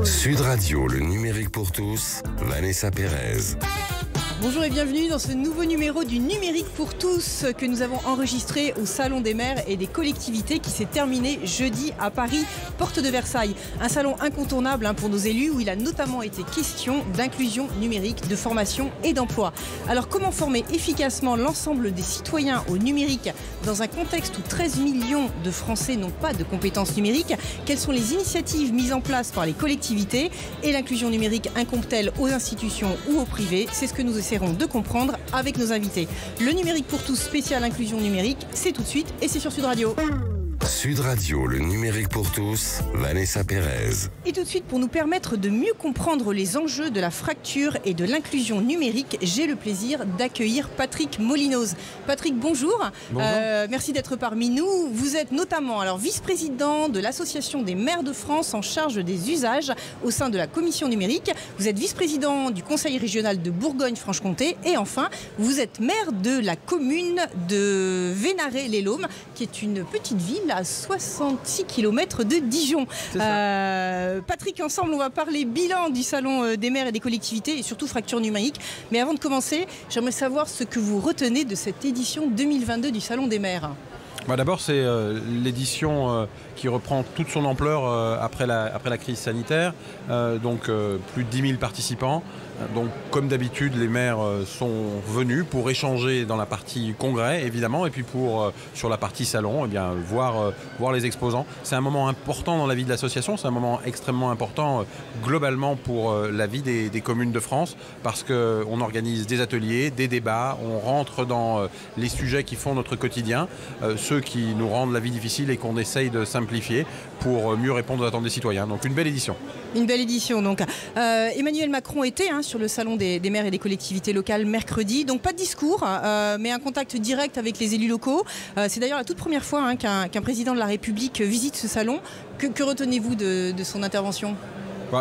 Sud Radio, le numérique pour tous, Vanessa Pérez. Bonjour et bienvenue dans ce nouveau numéro du Numérique pour tous que nous avons enregistré au Salon des maires et des collectivités qui s'est terminé jeudi à Paris, porte de Versailles. Un salon incontournable pour nos élus où il a notamment été question d'inclusion numérique, de formation et d'emploi. Alors comment former efficacement l'ensemble des citoyens au numérique dans un contexte où 13 millions de Français n'ont pas de compétences numériques? Quelles sont les initiatives mises en place par les collectivités? Et l'inclusion numérique incombe-t-elle aux institutions ou au privé? C'est ce que nous essaierons de comprendre avec nos invités. Le numérique pour tous spécial inclusion numérique, c'est tout de suite et c'est sur Sud Radio. Sud Radio, le numérique pour tous, Vanessa Pérez. Et tout de suite, pour nous permettre de mieux comprendre les enjeux de la fracture et de l'inclusion numérique, j'ai le plaisir d'accueillir Patrick Molinoz. Patrick, bonjour. Bonjour. Merci d'être parmi nous. Vous êtes notamment vice-président de l'Association des maires de France en charge des usages au sein de la commission numérique. Vous êtes vice-président du Conseil régional de Bourgogne-Franche-Comté. Et enfin, vous êtes maire de la commune de Vénaré-les-Laumes, qui est une petite ville à 66 km de Dijon. Patrick, ensemble, on va parler bilan du Salon des maires et des collectivités et surtout fracture numérique. Mais avant de commencer, j'aimerais savoir ce que vous retenez de cette édition 2022 du Salon des maires. D'abord, c'est l'édition qui reprend toute son ampleur après la crise sanitaire. Plus de 10 000 participants. Donc, comme d'habitude, les maires sont venus pour échanger dans la partie congrès, évidemment, et puis sur la partie salon, voir les exposants. C'est un moment important dans la vie de l'association, c'est un moment extrêmement important globalement pour la vie des communes de France, parce qu'on organise des ateliers, des débats, on rentre dans les sujets qui font notre quotidien, ceux qui nous rendent la vie difficile et qu'on essaye de simplifier pour mieux répondre aux attentes des citoyens. Donc une belle édition. Une belle édition, donc. Emmanuel Macron était sur le salon des maires et des collectivités locales mercredi. Donc pas de discours, mais un contact direct avec les élus locaux. C'est d'ailleurs la toute première fois qu'un président de la République visite ce salon. Que retenez-vous de son intervention ?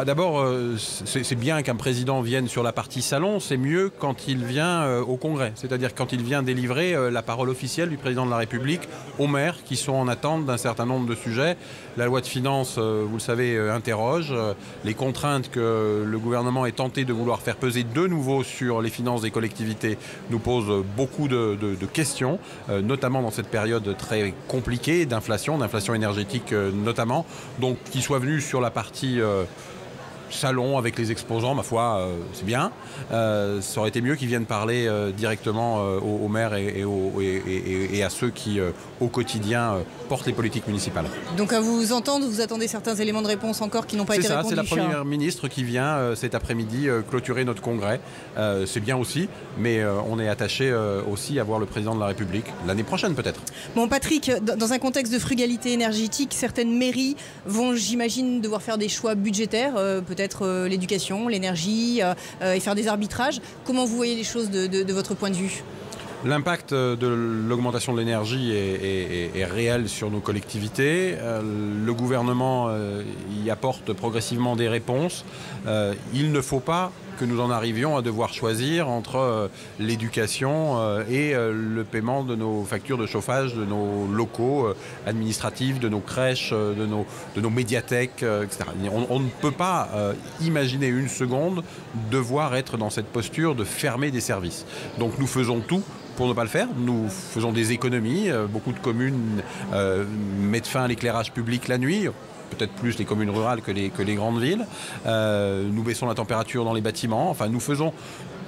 D'abord, c'est bien qu'un président vienne sur la partie salon, c'est mieux quand il vient au Congrès, c'est-à-dire quand il vient délivrer la parole officielle du président de la République aux maires qui sont en attente d'un certain nombre de sujets. La loi de finances, vous le savez, interroge. Les contraintes que le gouvernement est tenté de vouloir faire peser de nouveau sur les finances des collectivités nous posent beaucoup de questions, notamment dans cette période très compliquée d'inflation énergétique notamment. Donc qu'il soit venu sur la partie salon avec les exposants, ma foi, c'est bien. Ça aurait été mieux qu'ils viennent parler directement aux maires et à ceux qui, au quotidien, portent les politiques municipales. Donc à vous entendre, vous attendez certains éléments de réponse encore qui n'ont pas été répondus. C'est la première ministre qui vient cet après-midi clôturer notre congrès. C'est bien aussi, mais on est attaché aussi à voir le président de la République l'année prochaine peut-être. Bon Patrick, dans un contexte de frugalité énergétique, certaines mairies vont, j'imagine, devoir faire des choix budgétaires, peut-être l'éducation, l'énergie, et faire des arbitrages. Comment vous voyez les choses de votre point de vue ? L'impact de l'augmentation de l'énergie est réel sur nos collectivités. Le gouvernement y apporte progressivement des réponses. Il ne faut pas que nous en arrivions à devoir choisir entre l'éducation et le paiement de nos factures de chauffage, de nos locaux administratifs, de nos crèches, de nos médiathèques, etc. On ne peut pas imaginer une seconde devoir être dans cette posture de fermer des services. Donc nous faisons tout pour ne pas le faire. Nous faisons des économies. Beaucoup de communes mettent fin à l'éclairage public la nuit. Peut-être plus les communes rurales que les grandes villes. Nous baissons la température dans les bâtiments. Enfin, nous faisons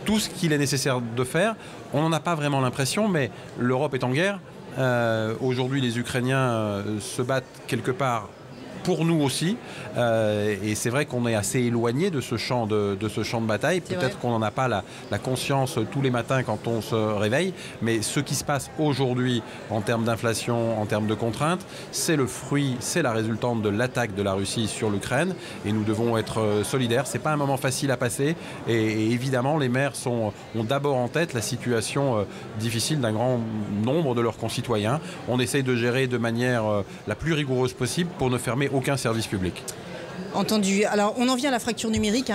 tout ce qu'il est nécessaire de faire. On n'en a pas vraiment l'impression, mais l'Europe est en guerre. Aujourd'hui, les Ukrainiens se battent quelque part pour nous aussi, et c'est vrai qu'on est assez éloigné de ce champ de bataille. Peut-être qu'on n'en a pas la conscience tous les matins quand on se réveille, mais ce qui se passe aujourd'hui en termes d'inflation, en termes de contraintes, c'est la résultante de l'attaque de la Russie sur l'Ukraine, et nous devons être solidaires. C'est pas un moment facile à passer, et évidemment les maires ont d'abord en tête la situation difficile d'un grand nombre de leurs concitoyens. On essaye de gérer de manière la plus rigoureuse possible pour ne fermer aucun service public. Entendu. Alors, on en vient à la fracture numérique,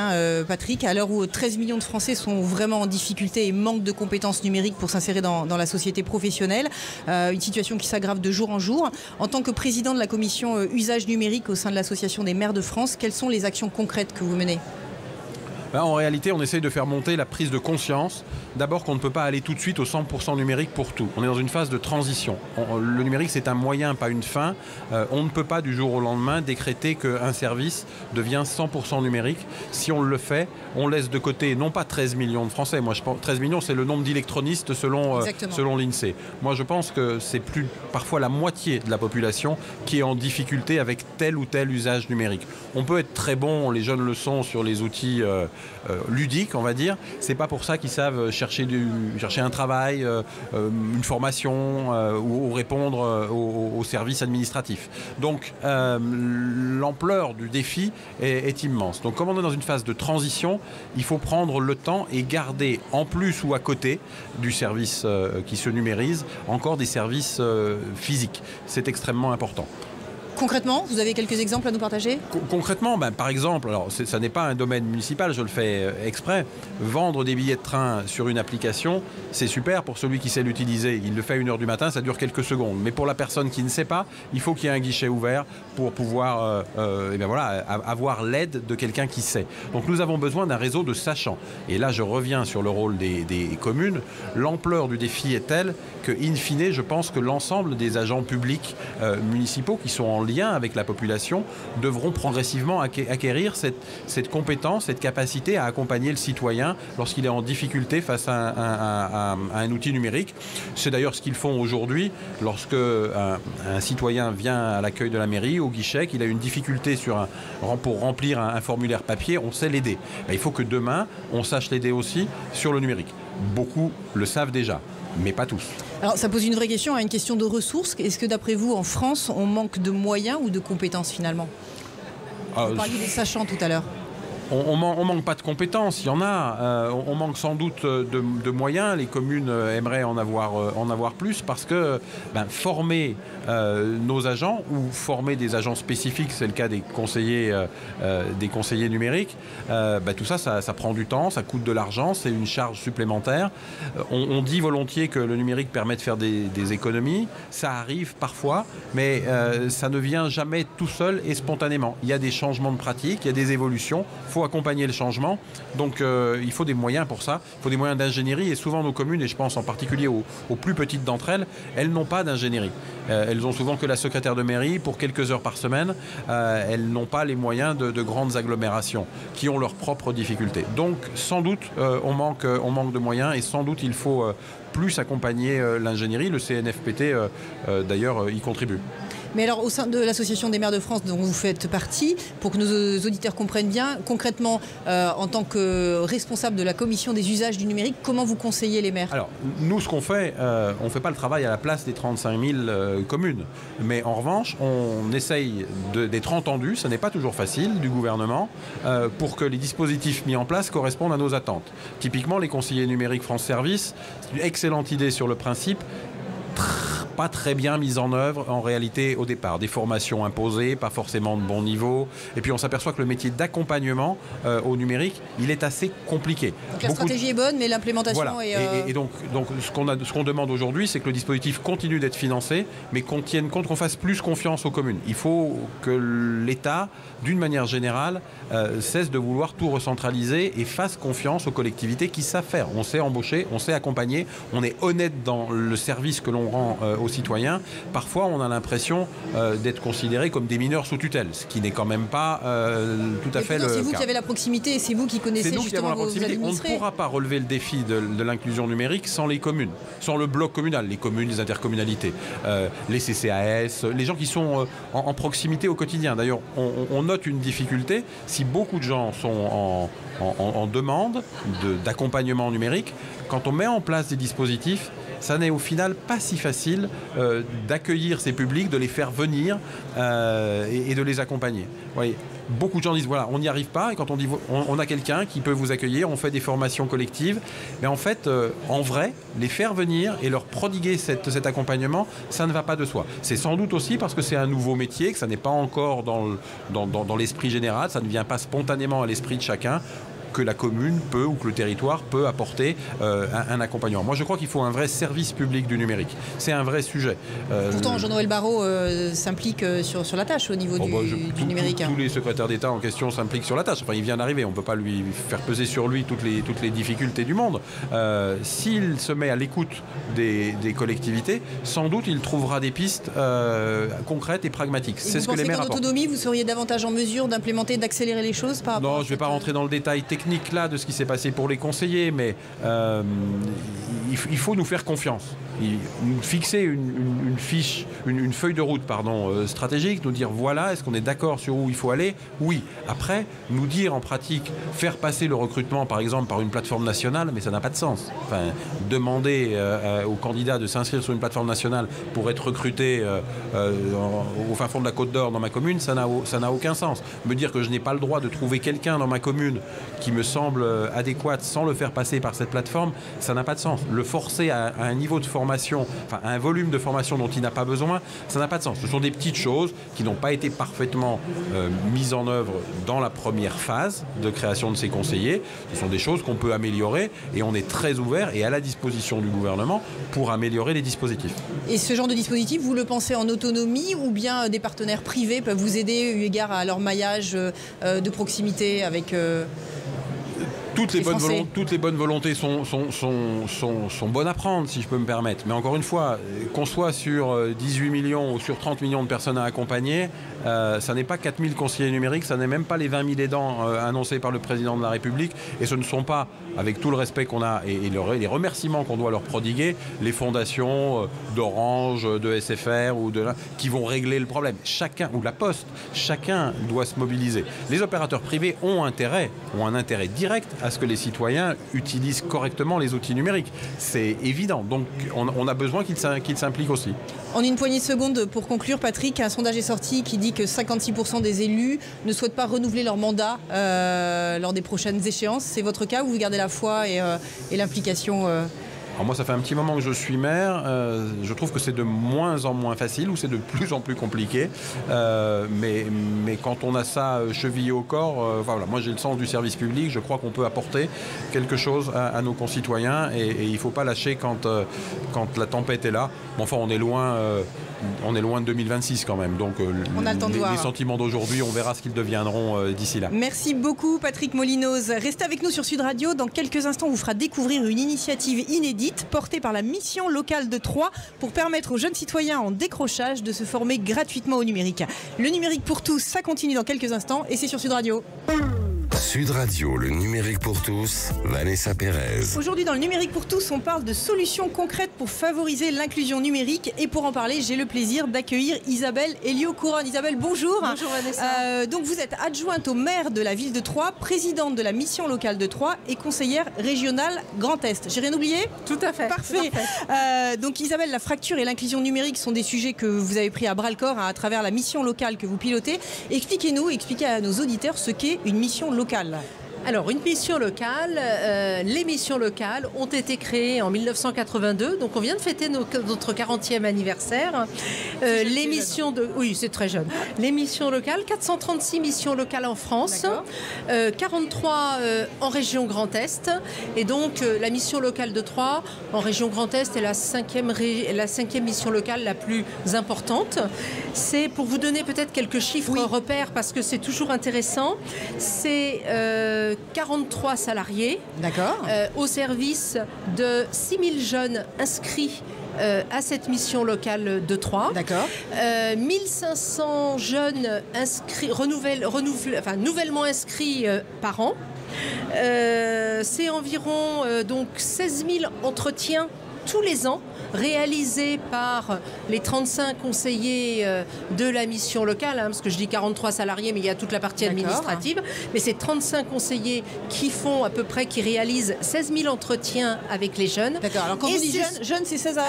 Patrick, à l'heure où 13 millions de Français sont vraiment en difficulté et manquent de compétences numériques pour s'insérer dans la société professionnelle. Une situation qui s'aggrave de jour en jour. En tant que président de la commission usage numérique au sein de l'Association des maires de France, quelles sont les actions concrètes que vous menez ? En réalité, on essaye de faire monter la prise de conscience. D'abord qu'on ne peut pas aller tout de suite au 100% numérique pour tout. On est dans une phase de transition. Le numérique, c'est un moyen, pas une fin. On ne peut pas du jour au lendemain décréter qu'un service devient 100% numérique. Si on le fait, on laisse de côté non pas 13 millions de Français. Moi, je pense 13 millions, c'est le nombre d'électronistes selon l'INSEE. Moi, je pense que c'est parfois la moitié de la population qui est en difficulté avec tel ou tel usage numérique. On peut être très bon, les jeunes le sont, sur les outils ludiques, on va dire. C'est pas pour ça qu'ils savent chercher un travail, une formation ou répondre aux services administratifs. Donc l'ampleur du défi est immense. Donc comme on est dans une phase de transition, il faut prendre le temps et garder en plus ou à côté du service qui se numérise encore des services physiques. C'est extrêmement important. Concrètement, vous avez quelques exemples à nous partager ? Concrètement, par exemple, alors ça n'est pas un domaine municipal, je le fais exprès, vendre des billets de train sur une application, c'est super pour celui qui sait l'utiliser. Il le fait à 1h du matin, ça dure quelques secondes. Mais pour la personne qui ne sait pas, il faut qu'il y ait un guichet ouvert pour pouvoir avoir l'aide de quelqu'un qui sait. Donc nous avons besoin d'un réseau de sachants. Et là, je reviens sur le rôle des communes. L'ampleur du défi est telle que, in fine, je pense que l'ensemble des agents publics municipaux qui sont en lien avec la population devront progressivement acquérir cette compétence, cette capacité à accompagner le citoyen lorsqu'il est en difficulté face à un outil numérique. C'est d'ailleurs ce qu'ils font aujourd'hui lorsque un citoyen vient à l'accueil de la mairie, au guichet, qu'il a une difficulté pour remplir un formulaire papier, on sait l'aider. Il faut que demain, on sache l'aider aussi sur le numérique. Beaucoup le savent déjà, mais pas tous. Alors ça pose une vraie question, une question de ressources. Est-ce que d'après vous, en France, on manque de moyens ou de compétences finalement ? Vous parliez des sachants tout à l'heure. On manque pas de compétences, il y en a. On manque sans doute de moyens. Les communes aimeraient en avoir plus parce que former nos agents ou former des agents spécifiques, c'est le cas des conseillers numériques, tout ça prend du temps, ça coûte de l'argent, c'est une charge supplémentaire. On dit volontiers que le numérique permet de faire des économies. Ça arrive parfois, mais ça ne vient jamais tout seul et spontanément. Il y a des changements de pratique, il y a des évolutions. Il faut accompagner le changement, donc il faut des moyens pour ça, il faut des moyens d'ingénierie et souvent nos communes, et je pense en particulier aux plus petites d'entre elles, elles n'ont pas d'ingénierie. Elles ont souvent que la secrétaire de mairie pour quelques heures par semaine, elles n'ont pas les moyens de grandes agglomérations qui ont leurs propres difficultés. Donc sans doute on manque de moyens et sans doute il faut plus accompagner l'ingénierie, le CNFPT d'ailleurs y contribue. Mais alors, au sein de l'Association des maires de France, dont vous faites partie, pour que nos auditeurs comprennent bien, concrètement, en tant que responsable de la commission des usages du numérique, comment vous conseillez les maires ? Alors, nous, ce qu'on fait, on ne fait pas le travail à la place des 35 000 communes. Mais en revanche, on essaye d'être entendu, ce n'est pas toujours facile, du gouvernement, pour que les dispositifs mis en place correspondent à nos attentes. Typiquement, les conseillers numériques France Service, c'est une excellente idée sur le principe, pas très bien mise en œuvre en réalité au départ. Des formations imposées, pas forcément de bon niveau. Et puis on s'aperçoit que le métier d'accompagnement au numérique, il est assez compliqué. Donc la stratégie est bonne, mais l'implémentation est... Et donc ce qu'on demande aujourd'hui, c'est que le dispositif continue d'être financé, mais qu'on tienne compte, qu'on fasse plus confiance aux communes. Il faut que l'État, d'une manière générale, cesse de vouloir tout recentraliser et fasse confiance aux collectivités qui savent faire. On sait embaucher, on sait accompagner, on est honnête dans le service que l'on rend aux citoyens. Parfois, on a l'impression d'être considérés comme des mineurs sous tutelle, ce qui n'est quand même pas tout à fait le cas. C'est vous qui avez la proximité, c'est vous qui connaissez justement vos administrés. On ne pourra pas relever le défi de l'inclusion numérique sans les communes, sans le bloc communal, les communes, les intercommunalités, les CCAS, les gens qui sont en proximité au quotidien. D'ailleurs, on note une difficulté, si beaucoup de gens sont en demande d'accompagnement numérique, quand on met en place des dispositifs, ça n'est au final pas si facile d'accueillir ces publics, de les faire venir et de les accompagner. Vous voyez, beaucoup de gens disent voilà, on n'y arrive pas, et quand on dit on a quelqu'un qui peut vous accueillir, on fait des formations collectives, mais en fait, en vrai, les faire venir et leur prodiguer cet accompagnement, ça ne va pas de soi. C'est sans doute aussi parce que c'est un nouveau métier, que ça n'est pas encore dans l'esprit général, ça ne vient pas spontanément à l'esprit de chacun, que la commune peut ou que le territoire peut apporter un accompagnement. Moi, je crois qu'il faut un vrai service public du numérique. C'est un vrai sujet. Pourtant, Jean-Noël Barrot s'implique sur la tâche au niveau du numérique. Tous les secrétaires d'État en question s'impliquent sur la tâche. Enfin, il vient d'arriver. On ne peut pas lui faire peser sur lui toutes les difficultés du monde. S'il se met à l'écoute des collectivités, sans doute il trouvera des pistes concrètes et pragmatiques. C'est ce que les maires apportent. En autonomie, vous seriez davantage en mesure d'implémenter, d'accélérer les choses par rapport Non, je ne vais pas rentrer dans le détail technique là de ce qui s'est passé pour les conseillers, mais il faut nous faire confiance. Nous fixer une fiche, une feuille de route stratégique, nous dire voilà, est-ce qu'on est d'accord sur où il faut aller? Oui. Après, nous dire en pratique, faire passer le recrutement par exemple par une plateforme nationale, mais ça n'a pas de sens. Enfin, demander aux candidats de s'inscrire sur une plateforme nationale pour être recruté au fin fond de la Côte d'Or dans ma commune, ça n'a aucun sens. Me dire que je n'ai pas le droit de trouver quelqu'un dans ma commune qui me semble adéquate sans le faire passer par cette plateforme, ça n'a pas de sens. Le forcer à un niveau de formation, enfin à un volume de formation dont il n'a pas besoin, ça n'a pas de sens. Ce sont des petites choses qui n'ont pas été parfaitement mises en œuvre dans la première phase de création de ces conseillers. Ce sont des choses qu'on peut améliorer et on est très ouvert et à la disposition du gouvernement pour améliorer les dispositifs. Et ce genre de dispositif, vous le pensez en autonomie ou bien des partenaires privés peuvent vous aider eu égard à leur maillage de proximité avec... Toutes les bonnes volontés sont bonnes à prendre, si je peux me permettre. Mais encore une fois, qu'on soit sur 18 millions ou sur 30 millions de personnes à accompagner, ça n'est pas 4000 conseillers numériques, ça n'est même pas les 20 000 aidants annoncés par le président de la République. Et ce ne sont pas, avec tout le respect qu'on a et les remerciements qu'on doit leur prodiguer, les fondations d'Orange, de SFR qui vont régler le problème. Chacun, ou la Poste, chacun doit se mobiliser. Les opérateurs privés ont un intérêt direct à ce que les citoyens utilisent correctement les outils numériques. C'est évident. Donc on a besoin qu'ils s'impliquent aussi. En une poignée de secondes, pour conclure, Patrick, un sondage est sorti qui dit que 56% des élus ne souhaitent pas renouveler leur mandat lors des prochaines échéances. C'est votre cas ou vous gardez la foi et l'implication Alors moi, ça fait un petit moment que je suis maire. Je trouve que c'est de moins en moins facile ou c'est de plus en plus compliqué. Mais quand on a ça chevillé au corps, voilà, moi j'ai le sens du service public. Je crois qu'on peut apporter quelque chose à nos concitoyens et il ne faut pas lâcher quand la tempête est là. Bon, enfin, on est loin de 2026 quand même. Donc on a le temps de voir. Les sentiments d'aujourd'hui, on verra ce qu'ils deviendront d'ici là. Merci beaucoup Patrick Molinoz. Restez avec nous sur Sud Radio. Dans quelques instants, on vous fera découvrir une initiative inédite portée par la mission locale de Troyes pour permettre aux jeunes citoyens en décrochage de se former gratuitement au numérique. Le numérique pour tous, ça continue dans quelques instants et c'est sur Sud Radio. Sud Radio, le numérique pour tous, Vanessa Pérez. Aujourd'hui, dans le numérique pour tous, on parle de solutions concrètes pour favoriser l'inclusion numérique. Et pour en parler, j'ai le plaisir d'accueillir Isabelle Elio-Couronne. Isabelle, bonjour. Bonjour Vanessa. Donc vous êtes adjointe au maire de la ville de Troyes, présidente de la mission locale de Troyes et conseillère régionale Grand Est. J'ai rien oublié ? Tout à fait. Parfait. Donc Isabelle, la fracture et l'inclusion numérique sont des sujets que vous avez pris à bras-le-corps à travers la mission locale que vous pilotez. Expliquez à nos auditeurs ce qu'est une mission locale. Alors, une mission locale, les missions locales ont été créées en 1982, donc on vient de fêter notre 40e anniversaire. Les missions oui, c'est très jeune. Les missions locales, 436 missions locales en France, 43 en région Grand Est, et donc la mission locale de Troyes en région Grand Est est la cinquième mission locale la plus importante. C'est pour vous donner peut-être quelques chiffres repères, parce que c'est toujours intéressant. C'est 43 salariés au service de 6000 jeunes inscrits à cette mission locale de Troyes. 1500 jeunes inscrits, nouvellement inscrits par an. C'est environ donc 16 000 entretiens tous les ans réalisé par les 35 conseillers de la mission locale, parce que je dis 43 salariés, mais il y a toute la partie administrative. Mais c'est 35 conseillers qui font à peu près, qui réalisent 16 000 entretiens avec les jeunes. D'accord. Alors quand vous dites jeunes, c'est 16 à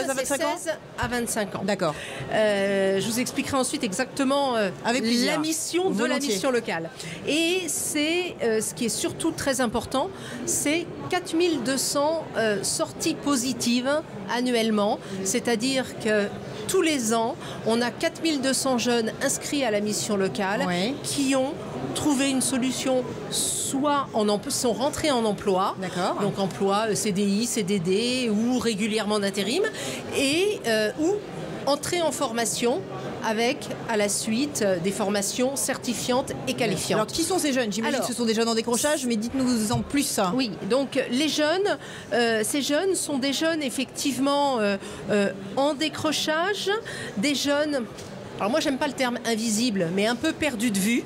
25 ans 16 à 25 ans. D'accord. Je vous expliquerai ensuite exactement la mission de la mission locale. Et c'est ce qui est surtout très important, c'est 4200 sorties positives annuellement, c'est-à-dire que tous les ans, on a 4200 jeunes inscrits à la mission locale qui ont trouvé une solution, soit sont rentrés en emploi, donc emploi CDI, CDD ou régulièrement d'intérim, et ou entrée en formation avec, à la suite, des formations certifiantes et qualifiantes. Alors, qui sont ces jeunes? J'imagine que ce sont des jeunes en décrochage, mais dites-nous en plus. Oui, donc les jeunes, ces jeunes sont des jeunes effectivement en décrochage, des jeunes... Alors moi, j'aime pas le terme invisible, mais un peu perdu de vue.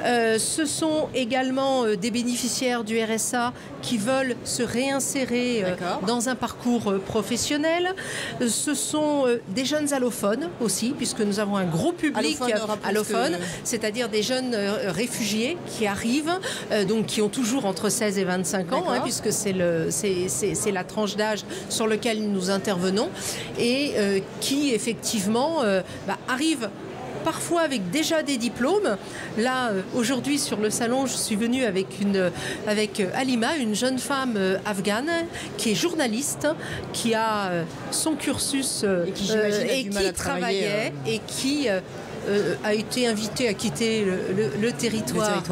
Ce sont également des bénéficiaires du RSA qui veulent se réinsérer dans un parcours professionnel. Ce sont des jeunes allophones aussi, puisque nous avons un gros public allophone, c'est-à-dire des jeunes réfugiés qui arrivent, donc qui ont toujours entre 16 et 25 ans, puisque c'est la tranche d'âge sur laquelle nous intervenons, et qui effectivement arrivent parfois avec déjà des diplômes. Là, aujourd'hui, sur le salon, je suis venue avec Halima, une jeune femme afghane qui est journaliste, qui a son cursus et qui travaillait et qui a été invitée à quitter le territoire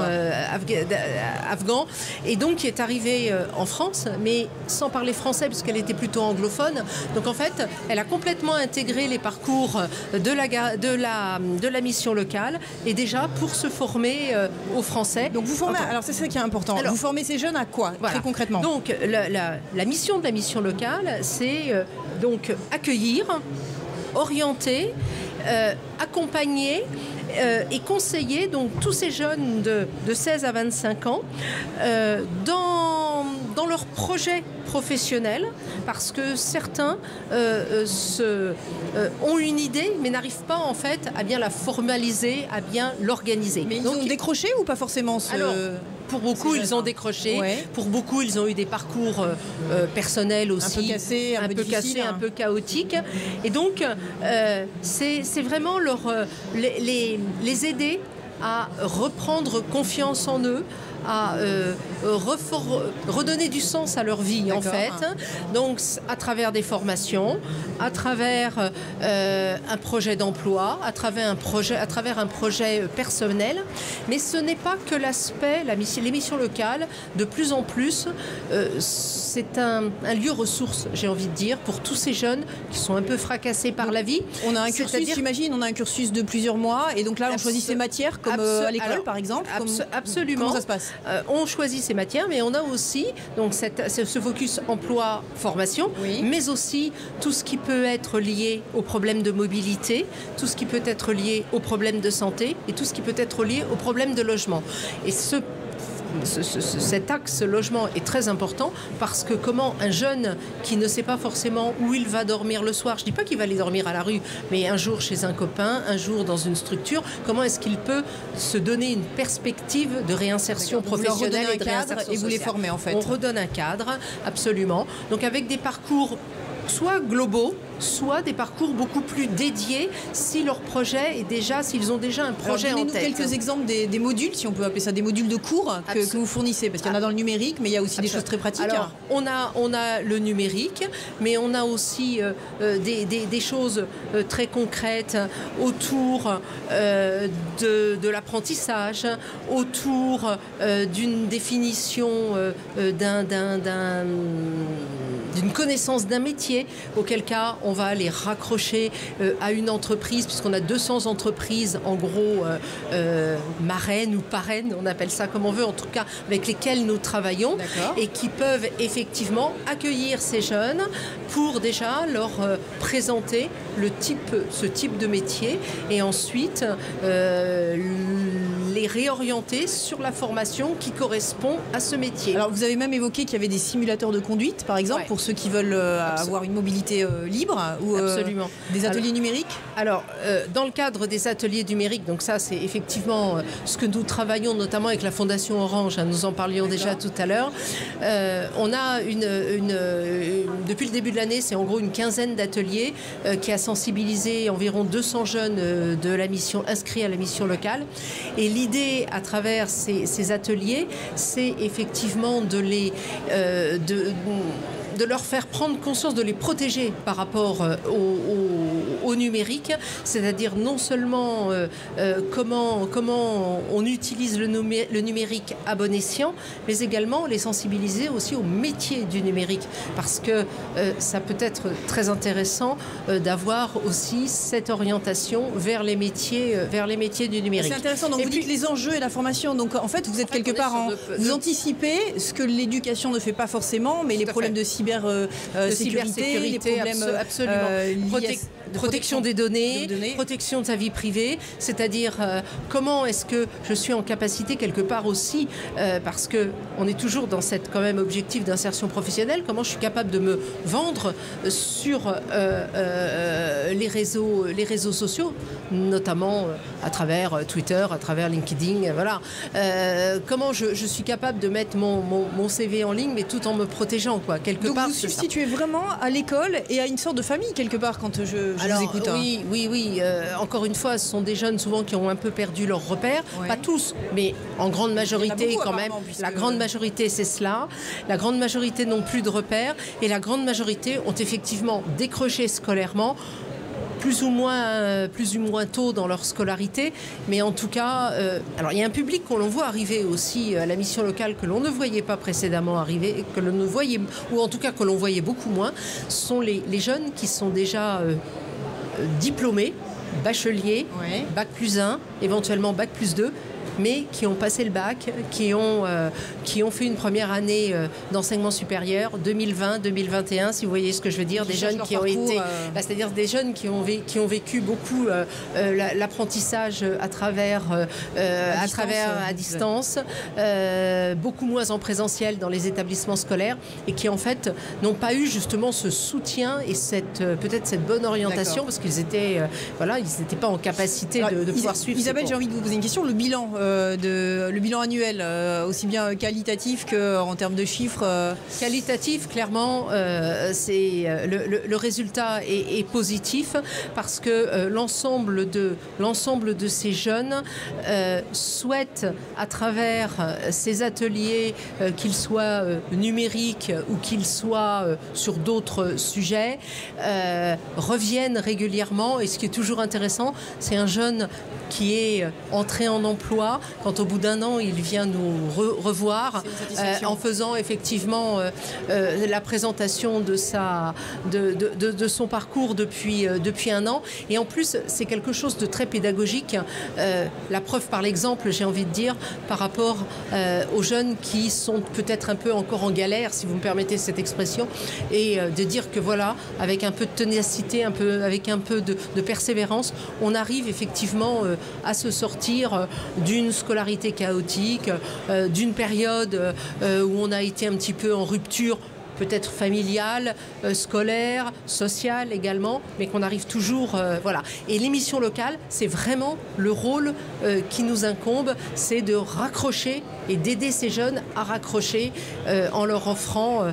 afghan, et donc qui est arrivée en France, mais sans parler français puisqu'elle était plutôt anglophone. Donc en fait, elle a complètement intégré les parcours de la mission locale, et déjà pour se former au français. Donc vous formez, alors c'est ça qui est important, vous formez ces jeunes à quoi, très concrètement? Donc la mission de la mission locale, c'est donc accueillir, orienter, accompagner et conseiller donc tous ces jeunes de 16 à 25 ans dans leur projet professionnel, parce que certains ont une idée mais n'arrivent pas en fait à bien la formaliser, à bien l'organiser. Mais ils ont décroché ou pas forcément Alors, pour beaucoup, ils ont décroché. Pour beaucoup, ils ont eu des parcours personnels aussi. Un peu cassés, un peu chaotiques. Et donc, c'est vraiment les aider à reprendre confiance en eux, à redonner du sens à leur vie, en fait. Donc, à travers des formations, à travers un projet d'emploi, à travers un projet personnel. Mais ce n'est pas que l'aspect, les missions locales, de plus en plus, c'est un lieu ressource, j'ai envie de dire, pour tous ces jeunes qui sont un peu fracassés par la vie. On a un cursus, j'imagine, on a un cursus de plusieurs mois, et donc là, on choisit ses matières, comme à l'école, par exemple. Absolument. Comment ça se passe? On choisit ces matières, mais on a aussi donc ce focus emploi-formation, mais aussi tout ce qui peut être lié aux problèmes de mobilité, tout ce qui peut être lié aux problèmes de santé et tout ce qui peut être lié aux problèmes de logement. Et cet axe logement est très important, parce que comment un jeune qui ne sait pas forcément où il va dormir le soir, je ne dis pas qu'il va aller dormir à la rue, mais un jour chez un copain, un jour dans une structure, comment est-ce qu'il peut se donner une perspective de réinsertion professionnelle et de réinsertion sociale. Et vous les formez en fait. On redonne un cadre, absolument. Donc avec des parcours soit globaux, soit des parcours beaucoup plus dédiés si leur projet est déjà, s'ils ont déjà un projet en tête. Donnez-nous quelques exemples des modules, si on peut appeler ça des modules de cours que vous fournissez, parce qu'il y en a dans le numérique, mais il y a aussi des choses très pratiques. Alors, on a le numérique, mais on a aussi des choses très concrètes autour de l'apprentissage, autour d'une définition d'une connaissance d'un métier, auquel cas on va les raccrocher à une entreprise, puisqu'on a 200 entreprises en gros marraines ou parraines, on appelle ça comme on veut, en tout cas avec lesquelles nous travaillons, et qui peuvent effectivement accueillir ces jeunes pour déjà leur présenter ce type de métier, et ensuite les réorienter sur la formation qui correspond à ce métier. Alors, vous avez même évoqué qu'il y avait des simulateurs de conduite, par exemple, pour ceux qui veulent avoir une mobilité libre ou Absolument. Des ateliers numériques. Alors, dans le cadre des ateliers numériques, donc ça, c'est effectivement ce que nous travaillons notamment avec la Fondation Orange, hein, nous en parlions déjà tout à l'heure. On a depuis le début de l'année, c'est en gros une quinzaine d'ateliers qui a sensibilisé environ 200 jeunes inscrits à la mission locale. Et l'idée à travers ces ateliers, c'est effectivement de leur faire prendre conscience, de les protéger par rapport au numérique, c'est-à-dire non seulement comment on utilise le numérique à bon escient, mais également les sensibiliser aussi au métier du numérique, parce que ça peut être très intéressant d'avoir aussi cette orientation vers les métiers du numérique. C'est intéressant, donc vous dites les enjeux et la formation, donc en fait vous êtes quelque part vous anticipez ce que l'éducation ne fait pas forcément, mais les problèmes de cybersécurité, les problèmes protection des données, protection de sa vie privée, c'est-à-dire comment est-ce que je suis en capacité quelque part aussi, parce qu'on est toujours dans cette quand même objectif d'insertion professionnelle, comment je suis capable de me vendre sur les réseaux sociaux, notamment à travers Twitter, à travers LinkedIn, voilà. Comment je suis capable de mettre mon CV en ligne, mais tout en me protégeant, quoi, quelque part. Donc vous substituez vraiment à l'école et à une sorte de famille, quelque part, quand je vous écoute. Oui. Encore une fois, ce sont des jeunes souvent qui ont un peu perdu leurs repères. Ouais. Pas tous, mais en grande majorité quand même. La grande majorité, c'est cela. La grande majorité n'ont plus de repères. Et la grande majorité ont effectivement décroché scolairement, plus ou moins tôt dans leur scolarité, mais en tout cas, alors il y a un public qu'on voit arriver aussi à la mission locale que l'on ne voyait pas précédemment arriver, que l'on ne voyait, ou en tout cas que l'on voyait beaucoup moins, sont les jeunes qui sont déjà diplômés, bacheliers, bac plus 1, éventuellement bac plus 2, mais qui ont passé le bac, qui ont fait une première année d'enseignement supérieur, 2020-2021, si vous voyez ce que je veux dire, des jeunes qui ont été, c'est-à-dire des jeunes qui ont vécu beaucoup l'apprentissage à distance, beaucoup moins en présentiel dans les établissements scolaires, et qui en fait n'ont pas eu justement ce soutien et peut-être cette bonne orientation. D'accord. Parce qu'ils étaient, ils n'étaient pas en capacité de pouvoir suivre. Isabelle, j'ai envie de vous poser une question. Le bilan annuel, aussi bien qualitatif qu'en termes de chiffres. Qualitatif, clairement, le résultat est positif, parce que l'ensemble de ces jeunes souhaitent, à travers ces ateliers, qu'ils soient numériques ou qu'ils soient sur d'autres sujets, reviennent régulièrement. Et ce qui est toujours intéressant, c'est un jeune qui est entré en emploi, quand au bout d'un an il vient nous revoir en faisant effectivement la présentation de son parcours depuis un an. Et en plus, c'est quelque chose de très pédagogique. La preuve par l'exemple, j'ai envie de dire, par rapport aux jeunes qui sont peut-être un peu encore en galère, si vous me permettez cette expression, et de dire que voilà, avec un peu de ténacité, avec un peu de persévérance, on arrive effectivement à se sortir d'une scolarité chaotique, d'une période où on a été un petit peu en rupture, peut-être familiale, scolaire, sociale également, mais qu'on arrive toujours, voilà. Et l'émission locale, c'est vraiment le rôle qui nous incombe, c'est de raccrocher et d'aider ces jeunes à raccrocher en leur offrant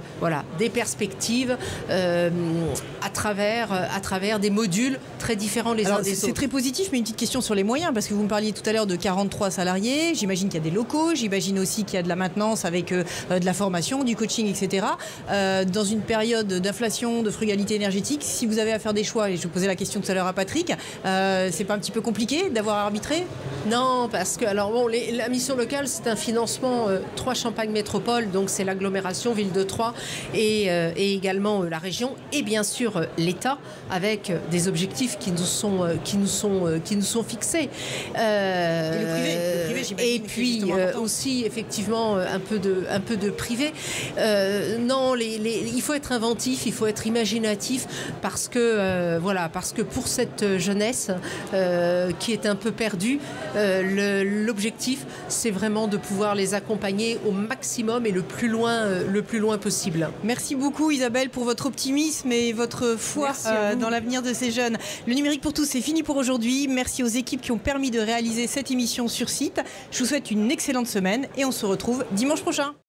des perspectives à travers des modules très différents les uns des autres. C'est très positif, mais une petite question sur les moyens, parce que vous me parliez tout à l'heure de 43 salariés, j'imagine qu'il y a des locaux, j'imagine aussi qu'il y a de la maintenance avec de la formation, du coaching, etc. Dans une période d'inflation, de frugalité énergétique, si vous avez à faire des choix, et je vous posais la question tout à l'heure à Patrick, c'est pas un petit peu compliqué d'avoir arbitré ? Non, parce que la mission locale, c'est un financement financement 3 Champagne Métropole, donc c'est l'agglomération Ville de Troyes et également la région, et bien sûr l'État, avec des objectifs qui nous sont fixés. Le privé, et puis aussi effectivement un peu de privé. Non, il faut être inventif, il faut être imaginatif, parce que pour cette jeunesse qui est un peu perdue, l'objectif c'est vraiment de pouvoir les accompagner au maximum et le plus loin possible. Merci beaucoup Isabelle pour votre optimisme et votre foi dans l'avenir de ces jeunes. Le numérique pour tous, c'est fini pour aujourd'hui. Merci aux équipes qui ont permis de réaliser cette émission sur site. Je vous souhaite une excellente semaine et on se retrouve dimanche prochain.